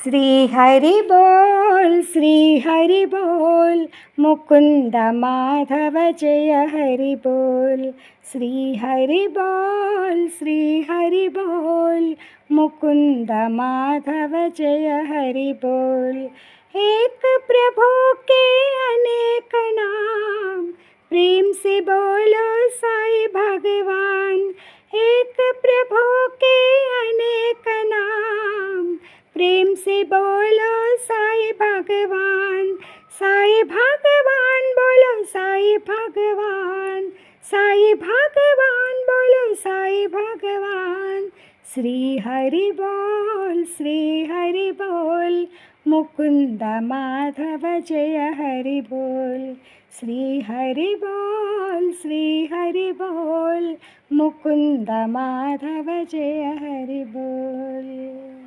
श्री हरि बोल, मुकुंद माधव जय हरि बोल। श्री हरि बोल, मुकुंद माधव जय हरि बोल। एक प्रभु के अनेक नाम, प्रेम से बोलो साईं भगवान। एक प्रभु के अनेक नाम, प्रेम से बोलो साईं भगवान। साईं भगवान बोलो साईं भगवान, साईं भगवान बोलो साईं भगवान। श्री हरि बोल, मुकुंद माधव जय हरि बोल। श्री हरि बोल, मुकुंद माधव जय हरि बोल।